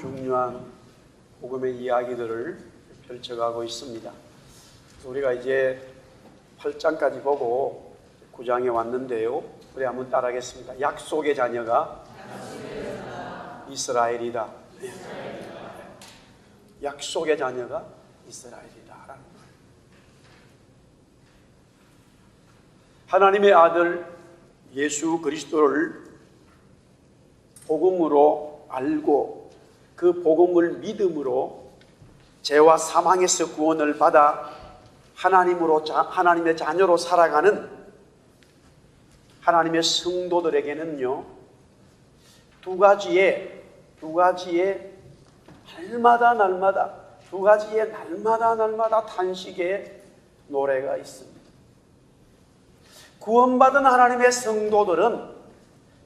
중요한 복음의 이야기들을 펼쳐가고 있습니다. 그래서 우리가 이제 8장까지 보고 9장에 왔는데요. 우리 한번 따라하겠습니다. 약속의 자녀가 이스라엘이다. 약속의 자녀가 이스라엘이다. 하나님의 아들 예수 그리스도를 복음으로 알고 그 복음을 믿음으로 죄와 사망에서 구원을 받아 하나님의 자녀로 살아가는 하나님의 성도들에게는요, 두 가지의 날마다 탄식의 노래가 있습니다. 구원받은 하나님의 성도들은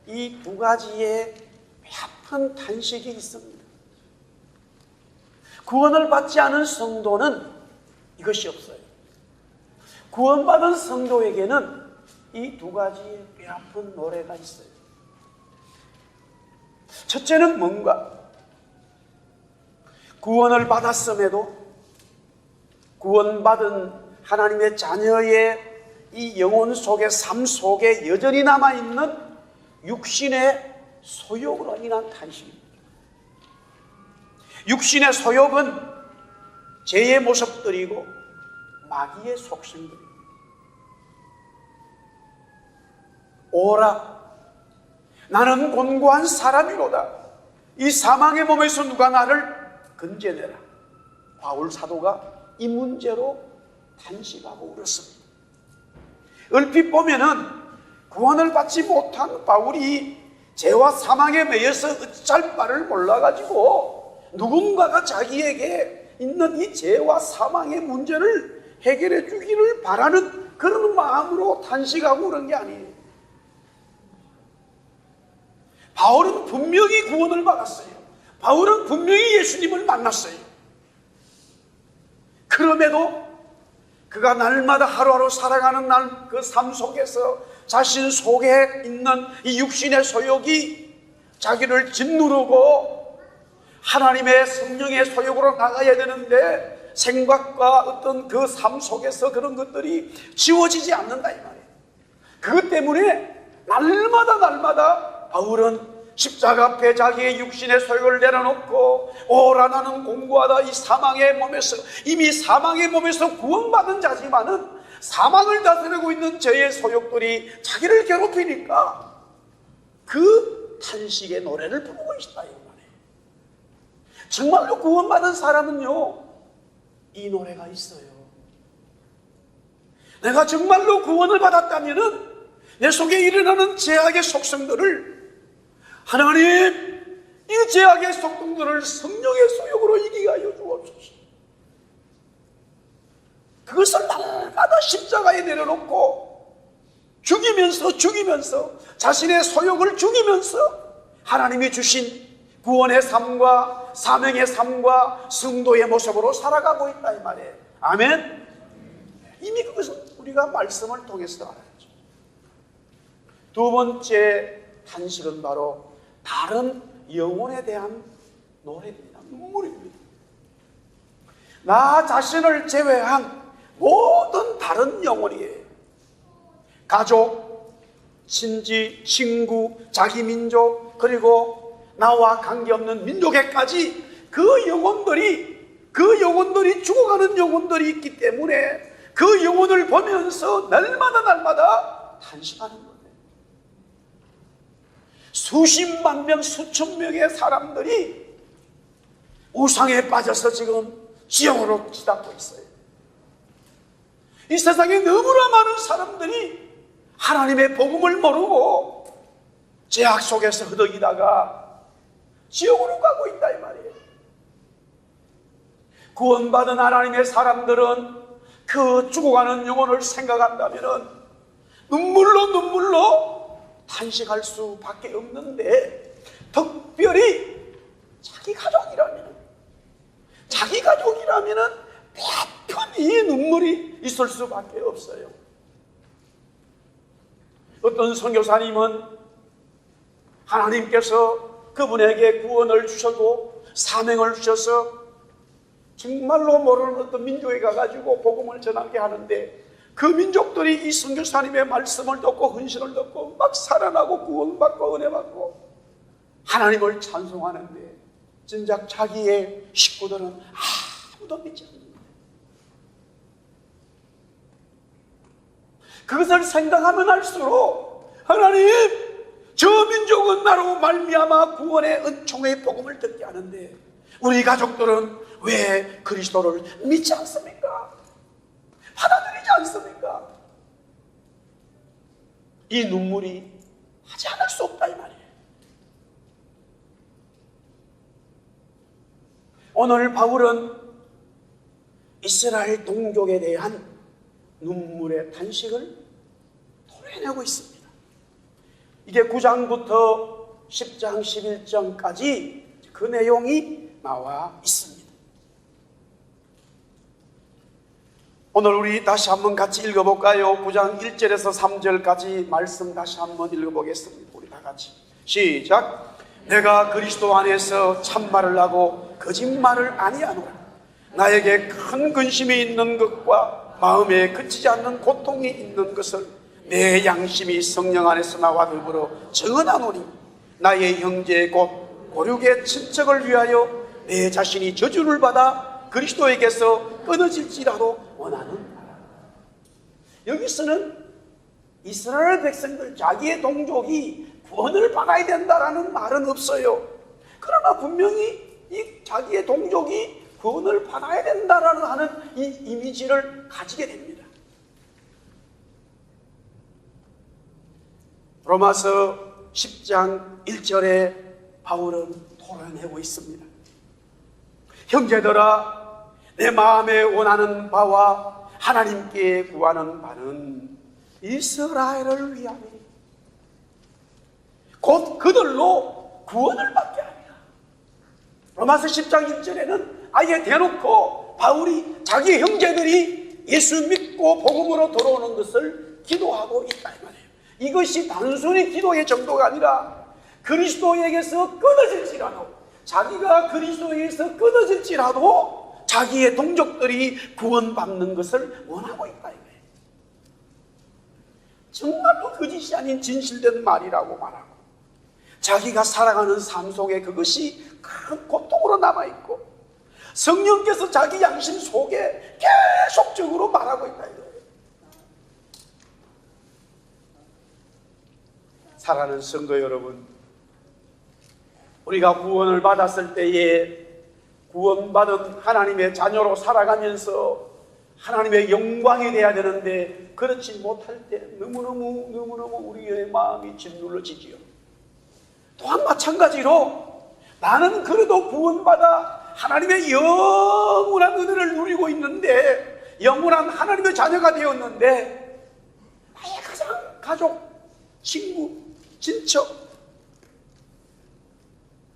이 두 가지의 뼈아픈 탄식이 있습니다. 구원을 받지 않은 성도는 이것이 없어요. 구원받은 성도에게는 이 두 가지의 뼈아픈 노래가 있어요. 첫째는 뭔가? 구원을 받았음에도 구원받은 하나님의 자녀의 이 영혼 속에, 삶 속에 여전히 남아있는 육신의 소욕으로 인한 탄식입니다. 육신의 소욕은 죄의 모습들이고 마귀의 속성들입니다. 오라, 나는 곤고한 사람이로다. 이 사망의 몸에서 누가 나를 건져내라. 바울 사도가 이 문제로 탄식하고 울었습니다. 얼핏 보면은 구원을 받지 못한 바울이 죄와 사망에 매여서 어찌할 바를 몰라가지고 누군가가 자기에게 있는 이 죄와 사망의 문제를 해결해 주기를 바라는 그런 마음으로 탄식하고 그런 게 아니에요. 바울은 분명히 구원을 받았어요. 바울은 분명히 예수님을 만났어요. 그럼에도 그가 날마다 하루하루 살아가는 그 삶 속에서 자신 속에 있는 이 육신의 소욕이 자기를 짓누르고 하나님의 성령의 소욕으로 나가야 되는데 생각과 어떤 그 삶 속에서 그런 것들이 지워지지 않는다 이 말이에요. 그것 때문에 날마다 바울은 십자가 앞에 자기의 육신의 소욕을 내려놓고 오라 나는 공고하다. 이 사망의 몸에서, 이미 사망의 몸에서 구원받은 자지만은 사망을 다스리고 있는 죄의 소욕들이 자기를 괴롭히니까 그 탄식의 노래를 부르고 있다 이 말이에요. 정말로 구원받은 사람은요, 이 노래가 있어요. 내가 정말로 구원을 받았다면은 내 속에 일어나는 죄악의 속성들을 하나님, 이 죄악의 속성들을 성령의 소욕으로 이기게 하여 주옵소서. 그것을 날마다 십자가에 내려놓고 죽이면서 자신의 소욕을 죽이면서 하나님이 주신 구원의 삶과 사명의 삶과 성도의 모습으로 살아가고 있다 이 말이에요. 아멘. 이미 그것은 우리가 말씀을 통해서 알았죠. 두 번째 탄식은 바로 다른 영혼에 대한 노래입니다. 눈물입니다. 나 자신을 제외한 모든 다른 영혼이에요. 가족, 친지, 친구, 자기 민족, 그리고 나와 관계없는 민족에까지 그 영혼들이 죽어가는 영혼들이 있기 때문에 그 영혼을 보면서 날마다 탄식하는 거예요. 수십만 명, 수천 명의 사람들이 우상에 빠져서 지금 지옥으로 치닫고 있어요. 이 세상에 너무나 많은 사람들이 하나님의 복음을 모르고 죄악 속에서 허덕이다가 지옥으로 가고 있다 이 말이에요. 구원받은 하나님의 사람들은 그 죽어가는 영혼을 생각한다면 눈물로 탄식할 수밖에 없는데, 특별히 자기 가족이라면 뼈아픈 이 눈물이 있을 수밖에 없어요. 어떤 선교사님은 하나님께서 그분에게 구원을 주셔도 사명을 주셔서 정말로 모르는 어떤 민족에 가가지고 복음을 전하게 하는데, 그 민족들이 이 선교사님의 말씀을 듣고 헌신을 듣고 막 살아나고 구원받고 은혜받고 하나님을 찬송하는데, 진작 자기의 식구들은 아무도 믿지 않는다. 그것을 생각하면 할수록 하나님, 저 민족은 나로 말미암아 구원의 은총의 복음을 듣게 하는데 우리 가족들은 왜 그리스도를 믿지 않습니까? 받아들이지 않습니까? 이 눈물이 하지 않을 수 없다 이 말이에요. 오늘 바울은 이스라엘 동족에 대한 눈물의 탄식을 토해내고 있습니다. 이게 9장부터 10장, 11장까지 그 내용이 나와 있습니다. 오늘 우리 다시 한번 같이 읽어볼까요? 9장 1절에서 3절까지 말씀 다시 한번 읽어보겠습니다. 우리 다 같이 시작. 내가 그리스도 안에서 참말을 하고 거짓말을 아니하노라. 나에게 큰 근심이 있는 것과 마음에 그치지 않는 고통이 있는 것을 내 양심이 성령 안에서 나와 더불어 증언하노니, 나의 형제 곧 고륙의 친척을 위하여 내 자신이 저주를 받아 그리스도에게서 끊어질지라도 원하는. 여기서는 이스라엘 백성들, 자기의 동족이 구원을 받아야 된다라는 말은 없어요. 그러나 분명히 이 자기의 동족이 구원을 받아야 된다라는 하는 이 이미지를 가지게 됩니다. 로마서 10장 1절에 바울은 토론하고 있습니다. 형제들아, 내 마음에 원하는 바와 하나님께 구하는 바는 이스라엘을 위함이니 곧 그들로 구원을 받게 하리라. 로마서 10장 1절에는 아예 대놓고 바울이 자기 형제들이 예수 믿고 복음으로 돌아오는 것을 기도하고 있다 이 말이에요. 이것이 단순히 기도의 정도가 아니라 그리스도에게서 끊어질지라도, 자기가 그리스도에게서 끊어질지라도 자기의 동족들이 구원받는 것을 원하고 있다 이거예요. 정말로 거짓이 아닌 진실된 말이라고 말하고, 자기가 살아가는 삶 속에 그것이 큰 고통으로 남아있고 성령께서 자기 양심 속에 계속적으로 말하고 있다 이거예요. 사랑하는 성도 여러분, 우리가 구원을 받았을 때에 구원받은 하나님의 자녀로 살아가면서 하나님의 영광이 돼야 되는데 그렇지 못할 때 너무너무 우리의 마음이 짓눌러지지요. 또한 마찬가지로 나는 그래도 구원받아 하나님의 영원한 은혜를 누리고 있는데, 영원한 하나님의 자녀가 되었는데, 나의 가족, 친구, 친척,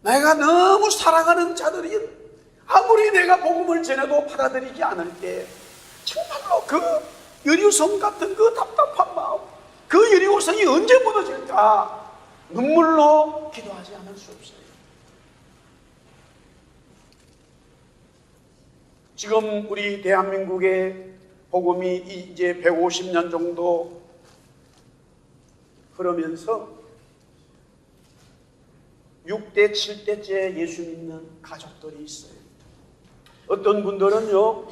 내가 너무 사랑하는 자들이 아무리 내가 복음을 전해도 받아들이지 않을 때 정말로 그 여리고성 같은 그 답답한 마음, 그 여리고성이 언제 무너질까 눈물로 기도하지 않을 수 없어요. 지금 우리 대한민국의 복음이 이제 150년 정도 그러면서 6대, 7대째 예수 믿는 가족들이 있어요. 어떤 분들은요,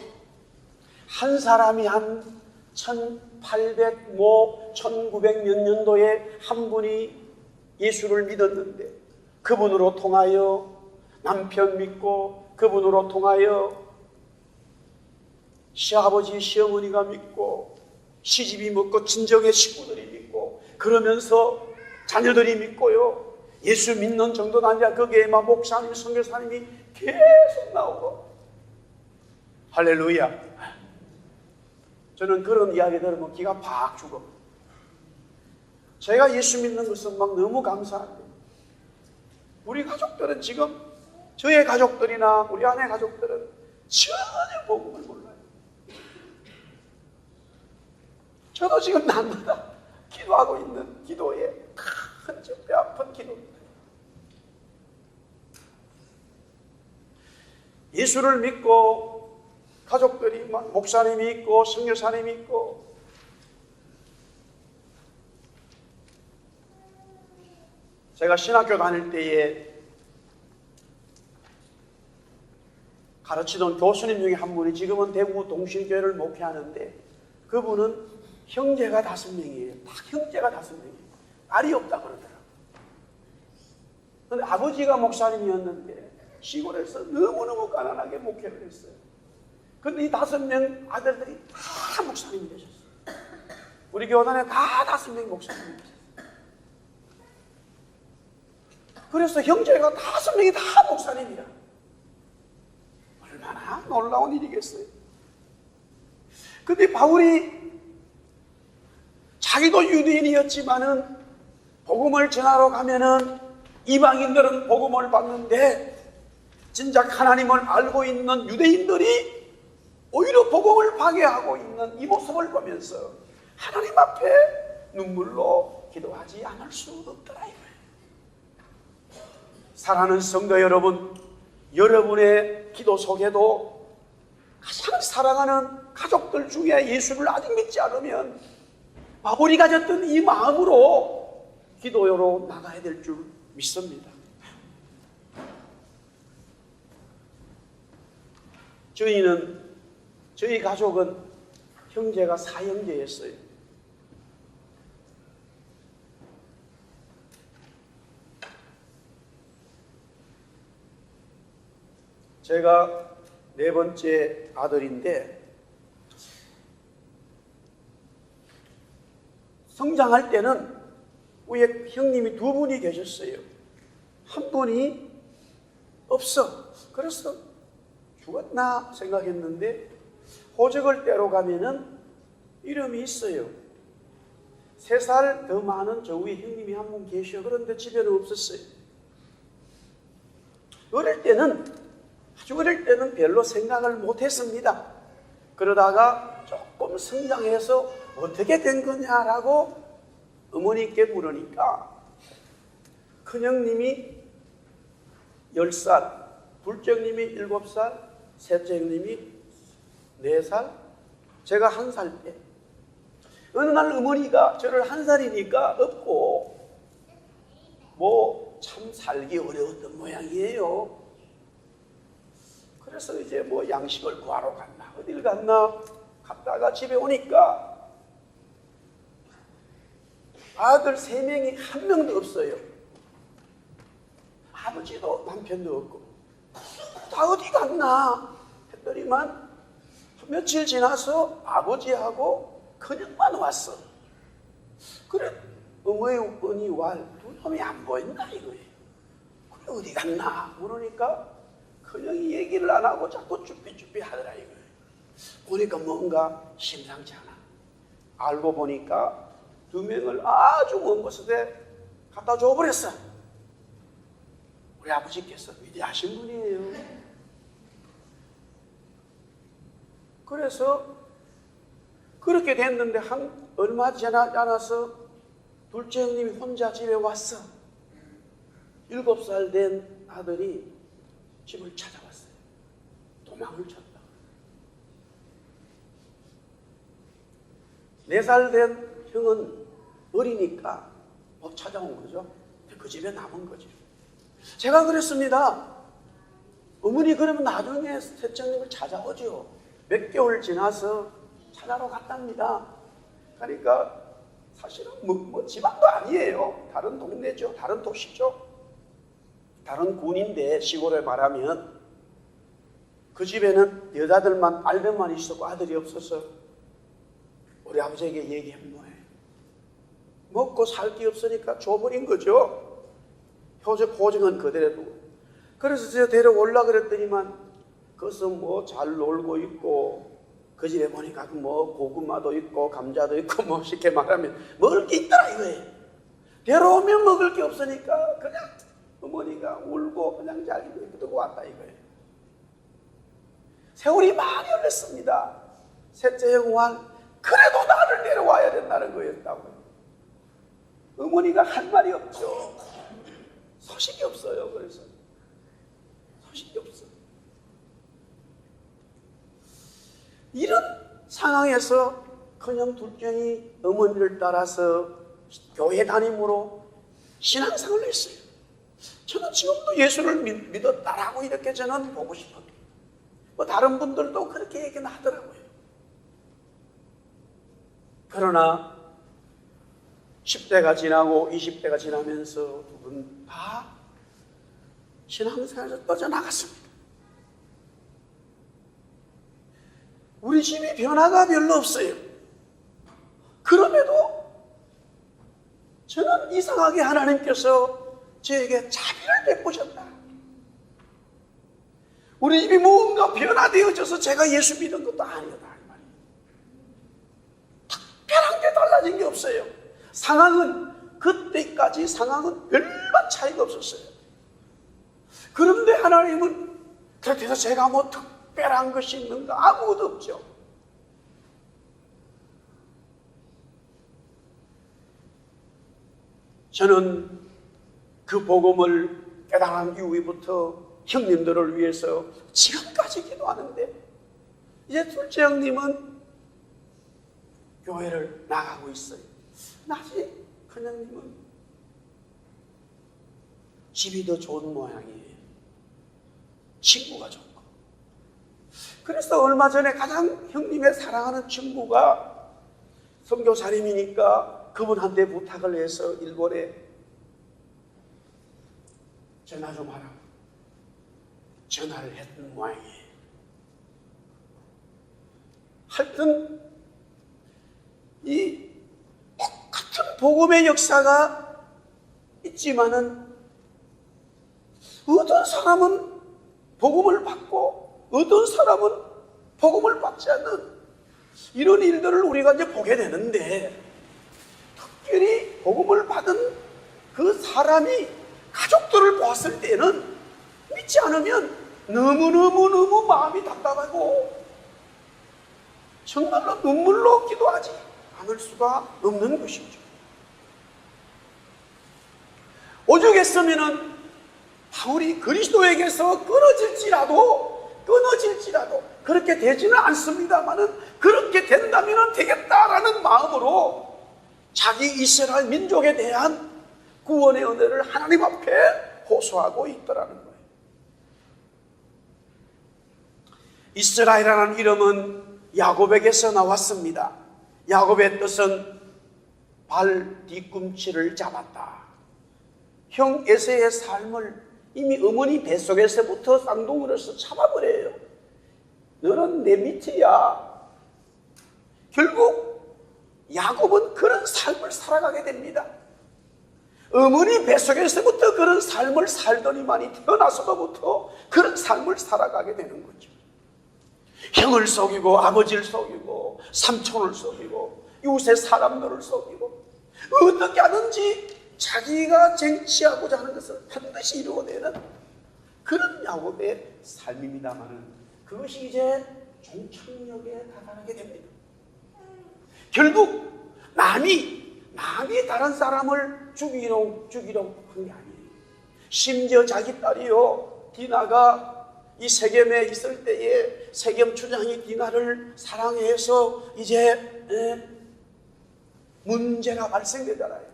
한 사람이 한 1800, 1900 몇 년도에 한 분이 예수를 믿었는데 그분으로 통하여 남편 믿고, 그분으로 통하여 시아버지, 시어머니가 믿고, 시집이 믿고, 친정의 식구들이 믿고, 그러면서 자녀들이 믿고요. 예수 믿는 정도가 아니라 거기에 막 목사님, 선교사님이 계속 나오고. 할렐루야. 저는 그런 이야기 들으면 기가 팍 죽어. 제가 예수 믿는 것은 막 너무 감사한데, 우리 가족들은 지금, 저의 가족들이나 우리 아내 가족들은 전혀 복음을 몰라요. 저도 지금 날마다 기도하고 있는 기도에 큰 뼈 아픈 기도입니다. 예수를 믿고 가족들이 목사님이 있고 선교사님이 있고 제가 신학교 다닐 때에 가르치던 교수님 중에 한 분이 지금은 대구 동신교회를 목회하는데 그분은 형제가 5명이에요. 다 형제가 5명이에요. 딸이 없다 그러더라고요. 그런데 아버지가 목사님이었는데 시골에서 너무너무 가난하게 목회를 했어요. 그런데 이 5명 아들들이 다 목사님이 되셨어요. 우리 교단에 다 5명이 목사님이 되셨어요. 그래서 형제가 5명이 다 목사님이야. 얼마나 놀라운 일이겠어요. 근데 바울이 자기도 유대인이었지만은 복음을 전하러 가면은 이방인들은 복음을 받는데 진작 하나님을 알고 있는 유대인들이 오히려 복음을 파괴하고 있는 이 모습을 보면서 하나님 앞에 눈물로 기도하지 않을 수 없더라 이거예요. 사랑하는 성도 여러분, 여러분의 기도 속에도 가장 사랑하는 가족들 중에 예수를 아직 믿지 않으면 바울이 가졌던 이 마음으로 기도로 나가야 될 줄 믿습니다. 저희 가족은 형제가 4형제였어요. 제가 4번째 아들인데 성장할 때는 위에 형님이 2분이 계셨어요. 한 분이 없어. 그래서 죽었나 생각했는데 호적을 떼러 가면은 이름이 있어요. 3살 더 많은 저 위에 형님이 한 분 계셔. 그런데 집에는 없었어요. 아주 어릴 때는 별로 생각을 못했습니다. 그러다가 조금 성장해서 어떻게 된 거냐라고 어머니께 물으니까 큰형님이 10살, 둘째 형님이 7살, 셋째 형님이 4살, 제가 1살 때 어느 날 어머니가 저를 1살이니까 없고 뭐 참 살기 어려웠던 모양이에요. 그래서 이제 뭐 양식을 구하러 갔나 어딜 갔나 갔다가 집에 오니까 아들 3명이 한 명도 없어요. 아버지도 남편도 없고 다 어디 갔나 했더니만 며칠 지나서 아버지하고 큰형만 왔어. 그래 어머니 왈 두 놈이 안 보인다 이거예요. 그래 어디 갔나 물으니까 큰형이 얘기를 안 하고 자꾸 쭈삐쭈삐 하더라 이거예요. 보니까 뭔가 심상치 않아. 알고 보니까 2명을 아주 먼 곳에 갖다 줘버렸어. 우리 아버지께서 위대하신 분이에요. 그래서 그렇게 됐는데 얼마 지나지 않아서 둘째 형님이 혼자 집에 왔어. 7살 된 아들이 집을 찾아왔어요. 도망을 쳤다. 4살 된 형은 어리니까 못 찾아온 거죠. 그 집에 남은 거죠. 제가 그랬습니다. 어머니 그러면 나중에 셋째 형님을 찾아오죠. 몇 개월 지나서 찾아러 갔답니다. 그러니까 사실은 뭐 지방도 아니에요. 다른 동네죠. 다른 도시죠. 다른 군인데 시골에 말하면 그 집에는 여자들만 알배만 있었고 아들이 없어서 우리 아버지에게 얘기한 거예요. 먹고 살 게 없으니까 줘버린 거죠. 호적은 그대로 두고. 그래서 제가 데려올라 그랬더니만 거기서 뭐 잘 놀고 있고 그 집에 보니까 뭐 고구마도 있고 감자도 있고 뭐 쉽게 말하면 먹을 게 있더라 이거예요. 데려오면 먹을 게 없으니까 그냥 어머니가 울고 그냥 자기도 두고 왔다 이거예요. 세월이 많이 흘렀습니다. 셋째 형은 그래도 나를 데려와야 된다는 거였다고요. 어머니가 할 말이 없죠. 소식이 없어요. 그래서 소식이 없어. 이런 상황에서 그냥 둘째이 어머니를 따라서 교회 다님으로 신앙생활을 했어요. 저는 지금도 예수를 믿었다라고 이렇게 저는 보고 싶어요. 뭐 다른 분들도 그렇게 얘기는 하더라고요. 그러나 10대가 지나고 20대가 지나면서 두 분 다 신앙생활에서 빠져나갔습니다. 우리 집이 변화가 별로 없어요. 그럼에도 저는 이상하게 하나님께서 저에게 자비를 베푸셨다. 우리 집이 뭔가 변화되어져서 제가 예수 믿은 것도 아니다. 특별한 게 달라진 게 없어요. 상황은 그때까지 상황은 별반 차이가 없었어요. 그런데 하나님은 그렇게 해서 제가 뭐 특별한 것이 있는가? 아무것도 없죠. 저는 그 복음을 깨달은 이후부터 형님들을 위해서 지금까지 기도하는데, 이제 둘째 형님은 교회를 나가고 있어요. 아직 큰 형님은 집이 더 좋은 모양이에요. 친구가 좋고. 그래서 얼마 전에 가장 형님의 사랑하는 친구가 선교사님이니까 그분한테 부탁을 해서 일본에 전화 좀 하라고 전화를 했던 모양이에요. 하여튼 이 똑같은 복음의 역사가 있지만은 어떤 사람은 복음을 받고 어떤 사람은 복음을 받지 않는 이런 일들을 우리가 이제 보게 되는데, 특별히 복음을 받은 그 사람이 가족들을 보았을 때는 믿지 않으면 너무너무 마음이 답답하고 정말로 눈물로 기도하지 않을 수가 없는 것이죠. 오죽했으면은 바울이 그리스도에게서 끊어질지라도 그렇게 되지는 않습니다만은 그렇게 된다면 되겠다라는 마음으로 자기 이스라엘 민족에 대한 구원의 은혜를 하나님 앞에 호소하고 있더라는 거예요. 이스라엘이라는 이름은 야곱에게서 나왔습니다. 야곱의 뜻은 발 뒤꿈치를 잡았다. 형 에서의 삶을 이미 어머니 뱃속에서부터 쌍둥이로서 잡아버려요. 너는 내 밑이야. 결국 야곱은 그런 삶을 살아가게 됩니다. 어머니 뱃속에서부터 그런 삶을 살더니만이 태어나서부터 그런 삶을 살아가게 되는 거죠. 형을 속이고 아버지를 속이고 삼촌을 속이고 이웃의 사람들을 속이고 어떻게 하든지 자기가 쟁취하고자 하는 것을 반드시 이루어내는 그런 야곱의 삶입니다마는 그것이 이제 종착역에 다다르게 됩니다. 결국 남이 다른 사람을 죽이려고 한 게 아니에요. 심지어 자기 딸이요 디나가 이 세겜에 있을 때에 세겜 주장이 디나를 사랑해서 이제 문제가 발생되잖아요.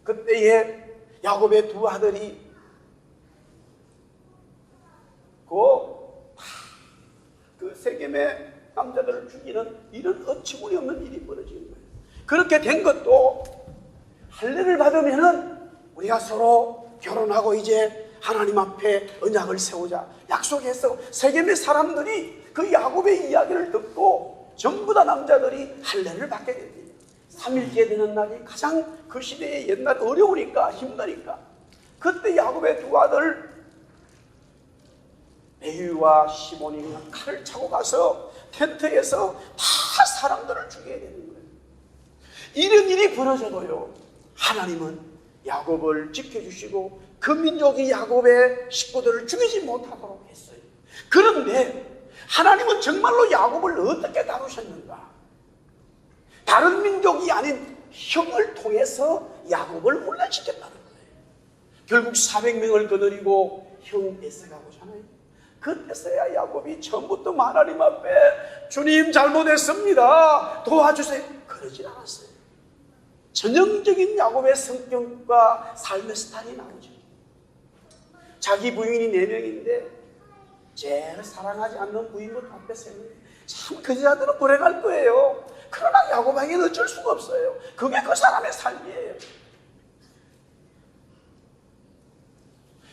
그때에 야곱의 두 아들이 그 세겜의 남자들을 죽이는 이런 어처구니없는 일이 벌어지는 거예요. 그렇게 된 것도 할례를 받으면은 우리가 서로 결혼하고 이제 하나님 앞에 언약을 세우자 약속해서 세겜의 사람들이 그 야곱의 이야기를 듣고 전부 다 남자들이 할례를 받게 됩니다. 3일째 되는 날이 가장 그 시대에 옛날 어려우니까 힘드니까 그때 야곱의 두 아들 레위와 시몬이 칼을 차고 가서 텐트에서 다 사람들을 죽여야 되는 거예요. 이런 일이 벌어져도요 하나님은 야곱을 지켜주시고 그 민족이 야곱의 식구들을 죽이지 못하도록 했어요. 그런데 하나님은 정말로 야곱을 어떻게 다루셨는가? 다른 민족이 아닌 형을 통해서 야곱을 혼란시켰다는 거예요. 결국 400명을 거느리고 형 에서가 오잖아요. 그때서야 야곱이 처음부터 하나님 앞에 주님 잘못했습니다, 도와주세요, 그러진 않았어요. 전형적인 야곱의 성격과 삶의 스타일이 나오죠. 자기 부인이 4명인데 제일 사랑하지 않는 부인부터 앞에 세우는, 참 그 여자들은 불행할 거예요. 그러나 야곱에게는 어쩔 수가 없어요. 그게 그 사람의 삶이에요.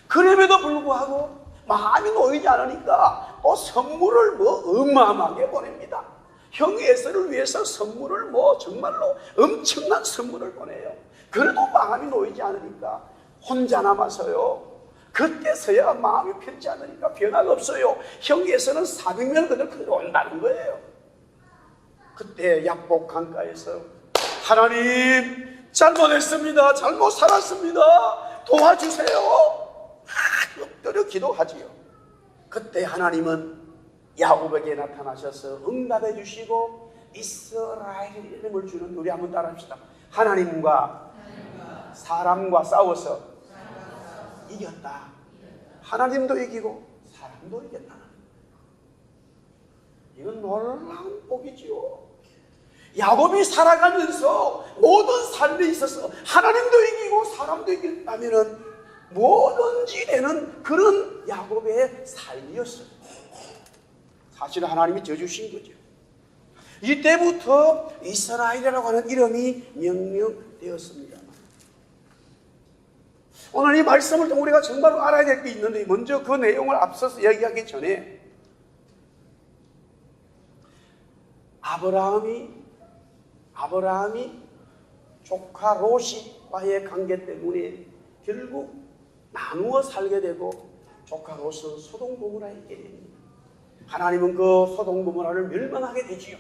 그럼에도 불구하고 마음이 놓이지 않으니까 선물을 어마어마하게 보냅니다. 형 에서를 위해서 선물을 정말로 엄청난 선물을 보내요. 그래도 마음이 놓이지 않으니까 혼자 남아서요, 그때서야 마음이 편치 않으니까 변화가 없어요. 형 에서는 400명을 그대로 온다는 거예요. 그때 약복 강가에서 하나님 잘못했습니다, 잘못 살았습니다, 도와주세요, 엎드려 기도하지요. 그때 하나님은 야곱에게 나타나셔서 응답해 주시고 이스라엘의 이름을 주는, 우리 한번 따라합시다. 하나님과 사람과 싸워서 이겼다. 하나님도 이기고 사람도 이겼다. 이건 놀라운 복이지요. 야곱이 살아가면서 모든 삶에 있어서 하나님도 이기고 사람도 이겼다면 뭐든지 되는 그런 야곱의 삶이었어요. 사실 하나님이 져주신 거죠. 이때부터 이스라엘이라고 하는 이름이 명명되었습니다. 오늘 이 말씀을 통해 우리가 정말로 알아야 될 게 있는데, 먼저 그 내용을 앞서서 얘기하기 전에 아브라함이 조카 롯과의 관계 때문에 결국 나누어 살게 되고 조카 롯은 소돔 고모라에 있게 됩니다. 하나님은 그 소돔 고모라를 멸망하게 되지요.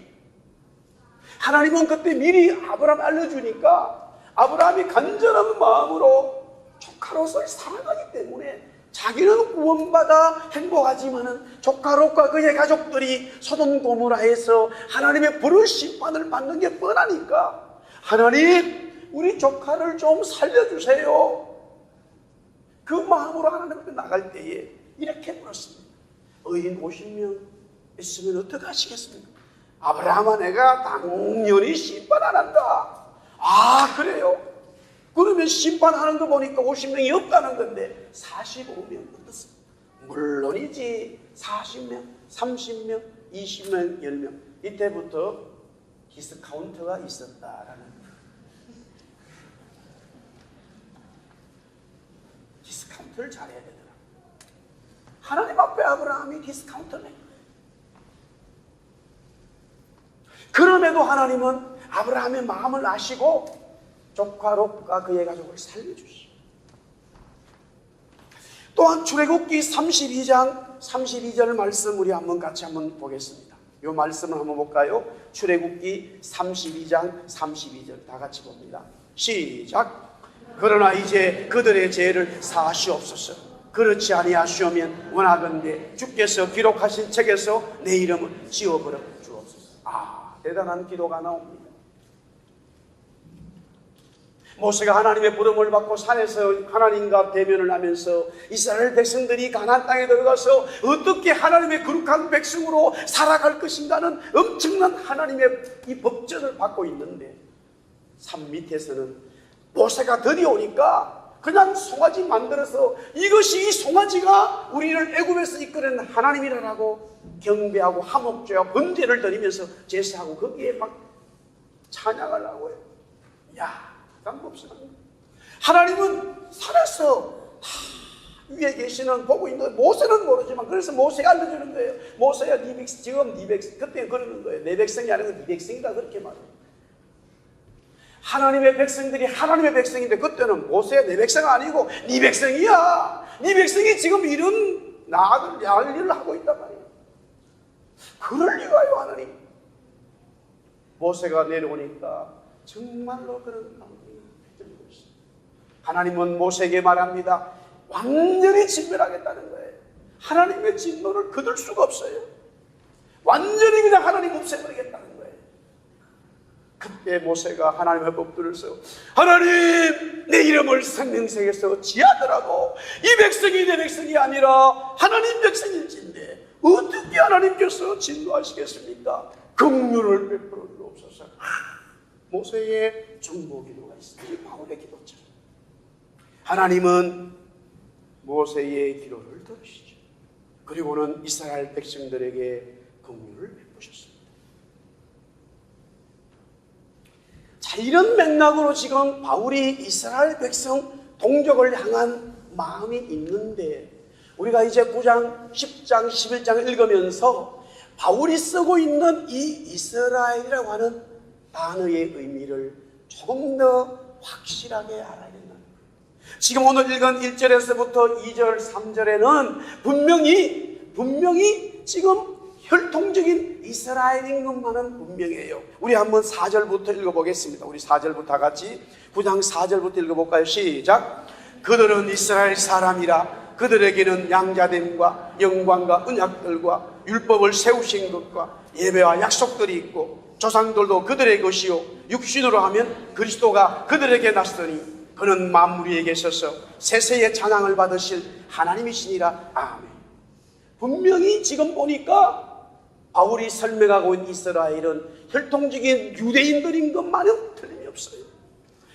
하나님은 그때 미리 아브라함 알려주니까 아브라함이 간절한 마음으로 조카 롯을 사랑하기 때문에 자기는 구원받아 행복하지만은 조카 롯과 그의 가족들이 소돔 고모라에서 하나님의 불의 심판을 받는 게 뻔하니까, 하나님 우리 조카를 좀 살려주세요, 그 마음으로 하나님 앞에 나갈 때에 이렇게 물었습니다. 의인 50명 있으면 어떻게 하시겠습니까? 아브라함아, 내가 당연히 심판 안 한다. 아, 그래요? 그러면 심판하는 거 보니까 50명이 없다는 건데 45명 어떻습니까? 물론이지. 40명, 30명, 20명, 10명. 이때부터 디스카운트가 있었다라는 거예요. 디스카운트를 잘해야 되더라. 하나님 앞에 아브라함이 디스카운트를 해요. 그럼에도 하나님은 아브라함의 마음을 아시고 조카 롯과 그의 가족을 살려주시오. 또한 출애굽기 32장 32절 말씀 우리 한번 같이 한번 보겠습니다. 이 말씀을 한번 볼까요? 출애굽기 32장 32절 다 같이 봅니다. 시작. 그러나 이제 그들의 죄를 사하시옵소서. 그렇지 아니하시오면 원하건대 주께서 기록하신 책에서 내 이름을 지워버려 주옵소서. 아, 대단한 기도가 나옵니다. 모세가 하나님의 부름을 받고 산에서 하나님과 대면을 하면서 이스라엘 백성들이 가나안 땅에 들어가서 어떻게 하나님의 거룩한 백성으로 살아갈 것인가는 엄청난 하나님의 이 법전을 받고 있는데, 산 밑에서는 모세가 드디어 오니까 그냥 송아지 만들어서 이것이 이 송아지가 우리를 애굽에서 이끌어낸 하나님이라고 경배하고 화목제와 번제를 드리면서 제사하고 거기에 막 찬양을 하고 해요. 야, 봅시다. 하나님은 산에서 위에 계시는 보고 있는 모세는 모르지만, 그래서 모세가 알려주는 거예요. 모세야 네 백성, 지금 네 백성, 그때 그러는 거예요. 내 백성이 아니고 네 백성이다, 그렇게 말해요. 하나님의 백성들이 하나님의 백성인데 그때는 모세야 내 백성 아니고 네 백성이야. 네 백성이 지금 이런 나를 야할 일을 하고 있단 말이에요. 그럴 리가요. 하나님. 모세가 내려오니까 정말로 그런 마음이 들고 있습니다. 하나님은 모세에게 말합니다. 완전히 진멸하겠다는 거예요. 하나님의 진노를 거둘 수가 없어요. 완전히 그냥 하나님 없애버리겠다는 거예요. 그때 모세가 하나님의 법들을 써 하나님, 내 이름을 생명책에서 지하더라도 이 백성이 내 백성이 아니라 하나님 백성일진데 어떻게 하나님께서 진노하시겠습니까? 긍휼을 베풀어 주옵소서. 모세의 중보 기도가 있습니다. 바울의 기도처럼 하나님은 모세의 기도를 들으시죠. 그리고는 이스라엘 백성들에게 긍휼을 베푸셨습니다. 자, 이런 맥락으로 지금 바울이 이스라엘 백성 동족을 향한 마음이 있는데, 우리가 이제 9장, 10장, 11장을 읽으면서 바울이 쓰고 있는 이 이스라엘이라고 하는 단어의 의미를 조금 더 확실하게 알아야 된다는 거예요. 지금 오늘 읽은 1절에서부터 2절, 3절에는 분명히 지금 혈통적인 이스라엘인 것만은 분명해요. 우리 한번 4절부터 읽어보겠습니다. 우리 4절부터 같이 9장 4절부터 읽어볼까요? 시작. 그들은 이스라엘 사람이라 그들에게는 양자됨과 영광과 언약들과 율법을 세우신 것과 예배와 약속들이 있고 조상들도 그들의 것이요 육신으로 하면 그리스도가 그들에게 났으니 그는 만물 위에 계셔서 세세의 찬양을 받으실 하나님이시니라. 아멘. 분명히 지금 보니까 바울이 설명하고 있는 이스라엘은 혈통적인 유대인들인 것만은 틀림이 없어요.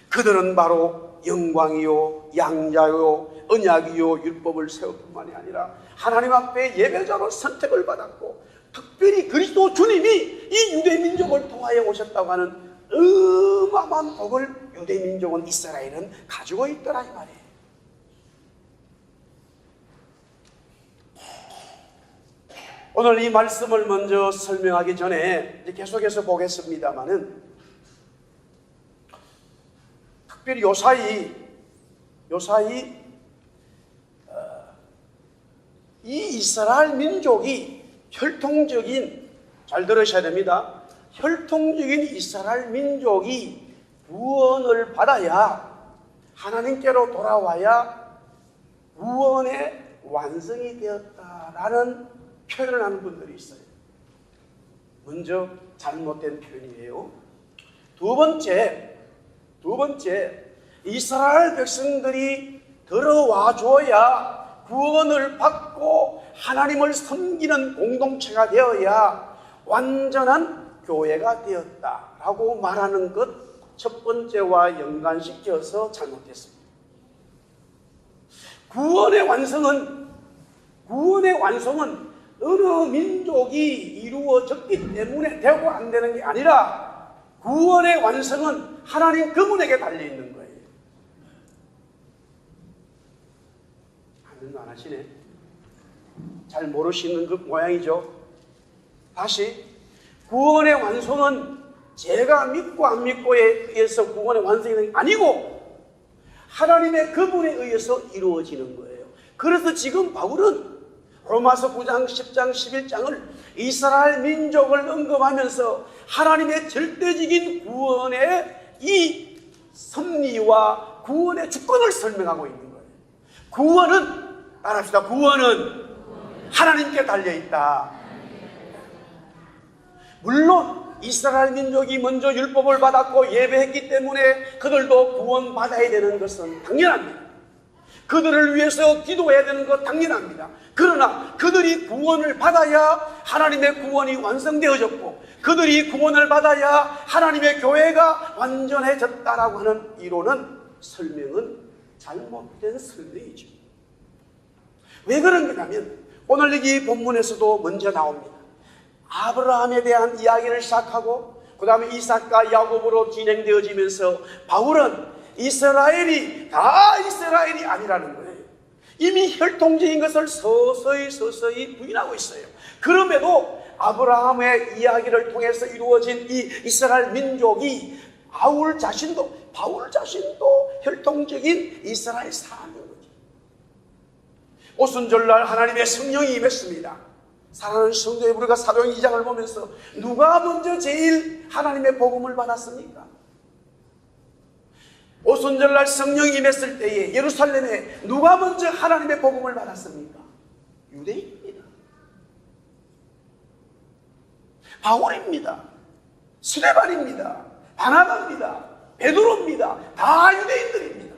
그들은 바로 영광이요 양자요 언약이요 율법을 세울 뿐만이 아니라 하나님 앞에 예배자로 선택을 받았고 특별히 그리스도 주님이 이 유대민족을 통하여 오셨다고 하는 어마어마한 복을 유대민족은 이스라엘은 가지고 있더라 이 말이에요. 오늘 이 말씀을 먼저 설명하기 전에 계속해서 보겠습니다마는 특별히 요사이 이 이스라엘 민족이 혈통적인, 잘 들으셔야 됩니다, 혈통적인 이스라엘 민족이 구원을 받아야 하나님께로 돌아와야 구원의 완성이 되었다라는 표현을 하는 분들이 있어요. 먼저 잘못된 표현이에요. 두 번째 이스라엘 백성들이 들어와 줘야 구원을 받고 하나님을 섬기는 공동체가 되어야 완전한 교회가 되었다라고 말하는 것 첫 번째와 연관시켜서 잘못했습니다. 구원의 완성은 어느 민족이 이루어졌기 때문에 되고 안 되는 게 아니라 구원의 완성은 하나님 그분에게 달려있는 거예요. 아멘도 안 하시네. 잘 모르시는 그 모양이죠. 다시, 구원의 완성은 제가 믿고 안 믿고에 의해서 구원의 완성이 되는 게 아니고 하나님의 그분에 의해서 이루어지는 거예요. 그래서 지금 바울은 로마서 9장, 10장, 11장을 이스라엘 민족을 언급하면서 하나님의 절대적인 구원의 이 섭리와 구원의 주권을 설명하고 있는 거예요. 구원은, 따라합시다. 구원은 하나님께 달려있다. 물론 이스라엘 민족이 먼저 율법을 받았고 예배했기 때문에 그들도 구원받아야 되는 것은 당연합니다. 그들을 위해서 기도해야 되는 것 당연합니다. 그러나 그들이 구원을 받아야 하나님의 구원이 완성되어졌고 그들이 구원을 받아야 하나님의 교회가 완전해졌다라고 하는 이론은, 설명은 잘못된 설명이죠. 왜 그런 거냐면 오늘 여기 본문에서도 먼저 나옵니다. 아브라함에 대한 이야기를 시작하고 그 다음에 이삭과 야곱으로 진행되어지면서 바울은 이스라엘이 다 이스라엘이 아니라는 거예요. 이미 혈통적인 것을 서서히 부인하고 있어요. 그럼에도 아브라함의 이야기를 통해서 이루어진 이 이스라엘 민족이 바울 자신도 혈통적인 이스라엘 사람인 거죠. 오순절날 하나님의 성령이 임했습니다. 사랑하는 성도의, 우리가 사도행 2장을 보면서 누가 먼저 제일 하나님의 복음을 받았습니까? 오순절날 성령이 임했을 때에 예루살렘에 누가 먼저 하나님의 복음을 받았습니까? 유대인입니다. 바울입니다. 스데반입니다. 바나바입니다. 베드로입니다. 다 유대인들입니다.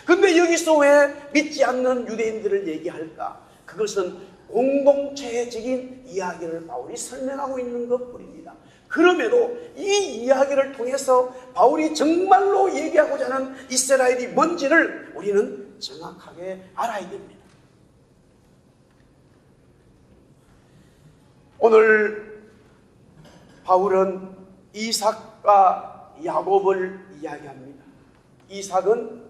근데 여기서 왜 믿지 않는 유대인들을 얘기할까? 그것은 공동체적인 이야기를 바울이 설명하고 있는 것뿐입니다. 그럼에도 이 이야기를 통해서 바울이 정말로 얘기하고자 하는 이스라엘이 뭔지를 우리는 정확하게 알아야 됩니다. 오늘 바울은 이삭과 야곱을 이야기합니다. 이삭은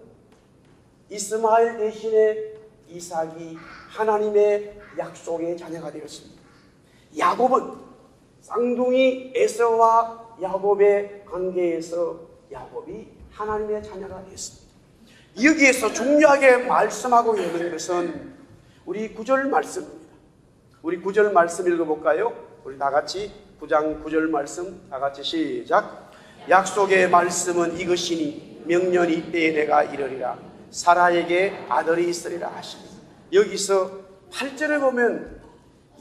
이스마엘 대신에 이삭이 하나님의 약속의 자녀가 되었습니다. 야곱은 쌍둥이 에서와 야곱의 관계에서 야곱이 하나님의 자녀가 되었습니다. 여기에서 중요하게 말씀하고 있는 것은 우리 9절 말씀입니다. 우리 9절 말씀 읽어볼까요? 우리 다 같이 9장 9절 말씀 다 같이 시작. 약속의 말씀은 이것이니 명년이 때에 내가 이르리라 사라에게 아들이 있으리라 하십니다. 여기서 8절에 보면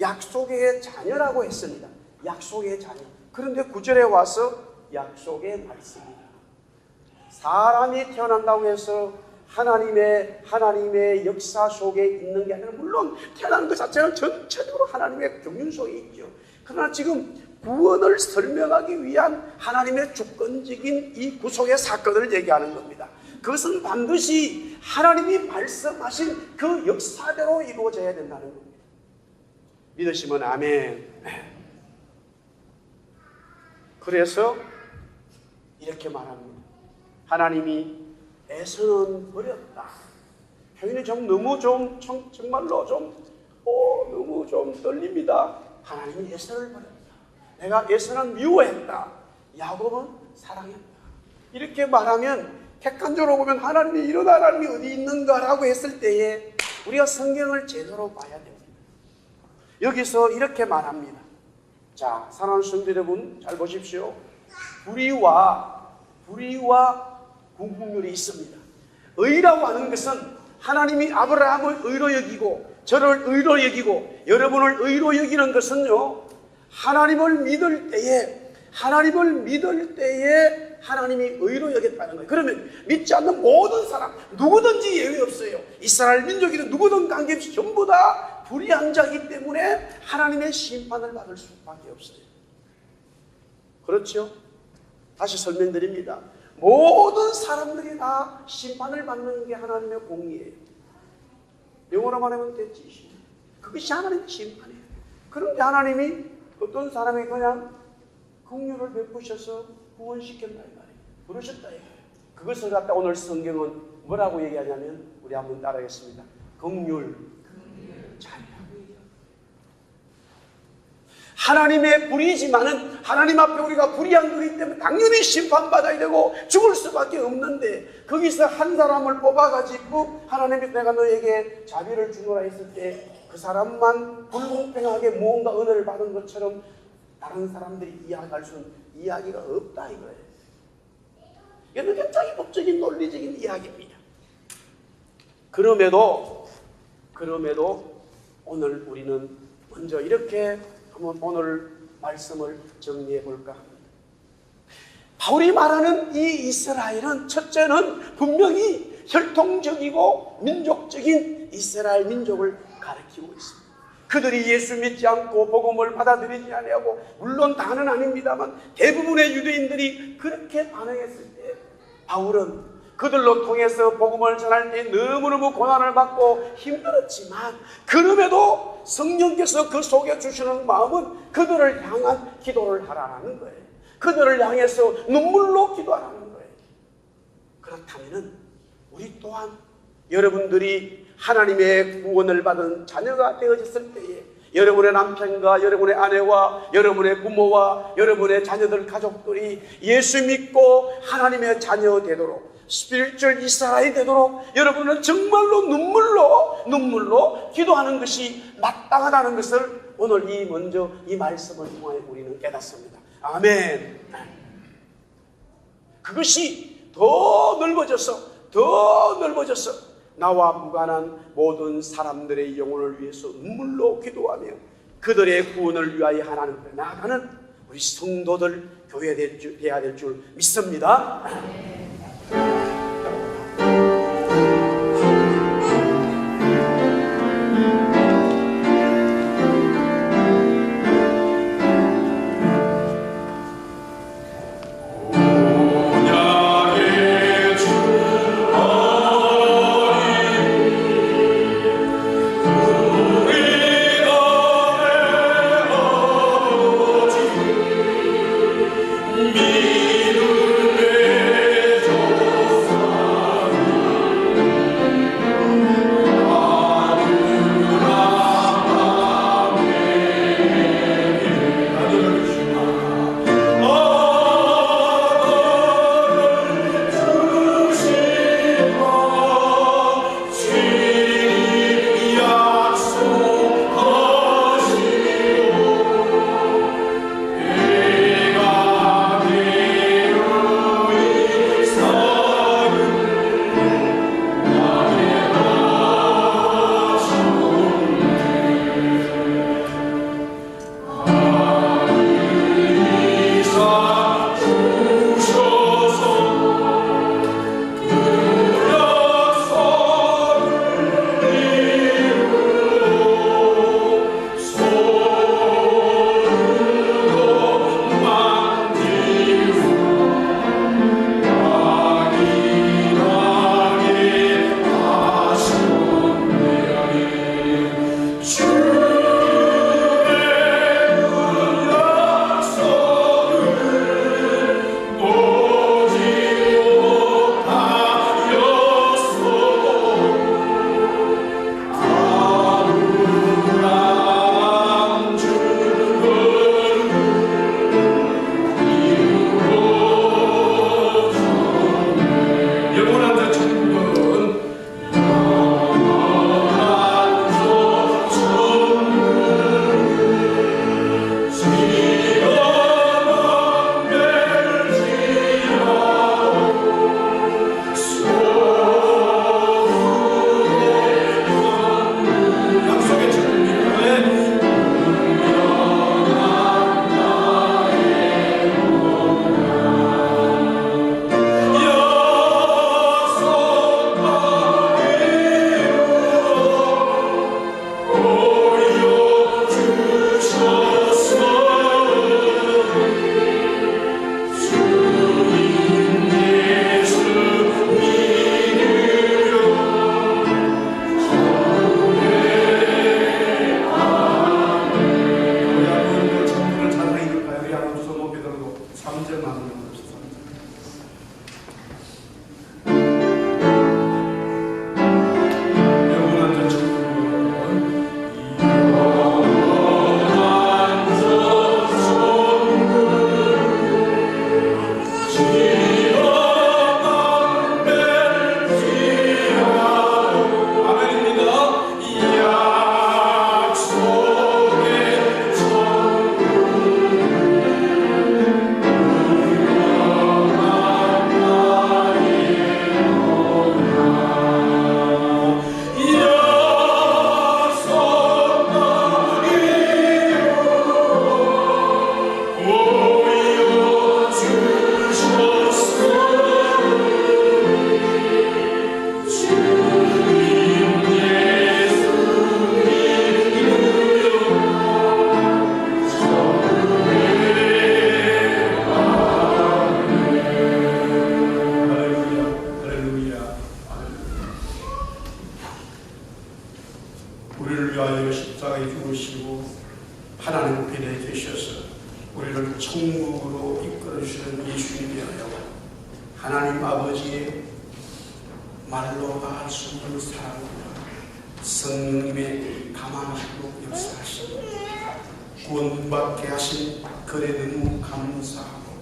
약속의 자녀라고 했습니다. 약속의 자녀. 그런데 9절에 와서 약속의 말씀이다. 사람이 태어난다고 해서 하나님의 역사 속에 있는 게 아니라, 물론 태어난 것 자체는 전체적으로 하나님의 경륜 속에 있죠. 그러나 지금 구원을 설명하기 위한 하나님의 주권적인 이 구속의 사건을 얘기하는 겁니다. 그것은 반드시 하나님이 말씀하신 그 역사대로 이루어져야 된다는 겁니다. 믿으시면 아멘. 그래서 이렇게 말합니다. 하나님이 에서는 버렸다. 표현이 너무 정말로 너무 떨립니다. 하나님이 에서를 버렸다. 내가 에서는 미워했다. 야곱은 사랑했다. 이렇게 말하면 객관적으로 보면 하나님이 이런 하나님이 어디 있는가라고 했을 때에 우리가 성경을 제대로 봐야 됩니다. 여기서 이렇게 말합니다. 자, 사랑하는 성도 여러분 잘 보십시오. 불의와 궁극률이 있습니다. 의라고 하는 것은 하나님이 아브라함을 의로 여기고 저를 의로 여기고 여러분을 의로 여기는 것은요, 하나님을 믿을 때에 하나님이 의로 여겼다는 거예요. 그러면 믿지 않는 모든 사람 누구든지 예외 없어요. 이스라엘 민족이든 누구든 관계없이 전부 다 불의한 자이기 때문에 하나님의 심판을 받을 수밖에 없어요. 그렇죠? 다시 설명드립니다. 모든 사람들이 다 심판을 받는 게 하나님의 공의예요. 영어로 말하면 대지시. 그것이 하나님의 심판이에요. 그런데 하나님이 어떤 사람이 그냥 긍휼을 베푸셔서 구원시켰다 이 말이에요. 부르셨다 이거예요. 그것을 갖다 오늘 성경은 뭐라고 얘기하냐면, 우리 한번 따라하겠습니다. 긍휼 자비라고 얘기해요. 하나님의 불의지만은 하나님 앞에 우리가 불의한 거기 때문에 당연히 심판받아야 되고 죽을 수밖에 없는데, 거기서 한 사람을 뽑아가지고 하나님이 내가 너에게 자비를 주노라 했을 때 그 사람만 불공평하게 무언가 은혜를 받은 것처럼 다른 사람들이 이야기할 수는 이야기가 없다 이거예요. 이건 굉장히 법적인 논리적인 이야기입니다. 그럼에도 오늘 우리는 먼저 이렇게 한번 오늘 말씀을 정리해 볼까 합니다. 바울이 말하는 이 이스라엘은 첫째는 분명히 혈통적이고 민족적인 이스라엘 민족을 가리키고 있습니다. 그들이 예수 믿지 않고 복음을 받아들이지 아니하고, 물론 다는 아닙니다만 대부분의 유대인들이 그렇게 반응했을 때 바울은 그들로 통해서 복음을 전할 때 너무너무 고난을 받고 힘들었지만, 그럼에도 성령께서 그 속에 주시는 마음은 그들을 향한 기도를 하라는 거예요. 그들을 향해서 눈물로 기도하라는 거예요. 그렇다면 우리 또한 여러분들이 하나님의 구원을 받은 자녀가 되어졌을 때에 여러분의 남편과 여러분의 아내와 여러분의 부모와 여러분의 자녀들 가족들이 예수 믿고 하나님의 자녀 되도록, 스피리추얼 이스라엘이 되도록 여러분은 정말로 눈물로 기도하는 것이 마땅하다는 것을 오늘 먼저 이 말씀을 통해 우리는 깨닫습니다. 아멘. 그것이 더 넓어져서 나와 무관한 모든 사람들의 영혼을 위해서 눈물로 기도하며 그들의 구원을 위하여 하나님께 나아가는 우리 성도들 교회 돼야 될 줄 믿습니다. 우리를 위하여 십자가에 죽으시고 하나님 편에 계셔서 우리를 천국으로 이끌어주시는 예수님이여, 하나님 아버지의 말로 다 할 수 없는 사랑과 성령님의 감화하시고 역사하시고 구원받게 하신 그래 너무 감사하고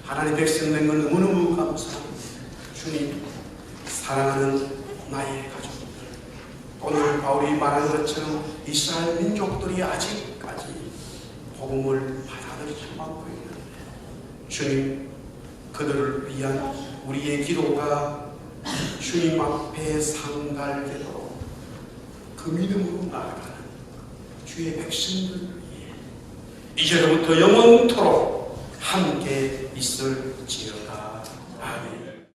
하나님 백성 된 건 너무너무 감사합니다. 주님, 사랑하는 나의 가족들, 오늘 바울이 말한 것처럼 이스라엘 민족들이 아직까지 복음을 받아들이지 않고 있는데, 주님, 그들을 위한 우리의 기도가 주님 앞에 상달되도록 그 믿음으로 나아가는 주의 백성들 위해 이제로부터 영원토록 함께 있을지어다. 아멘.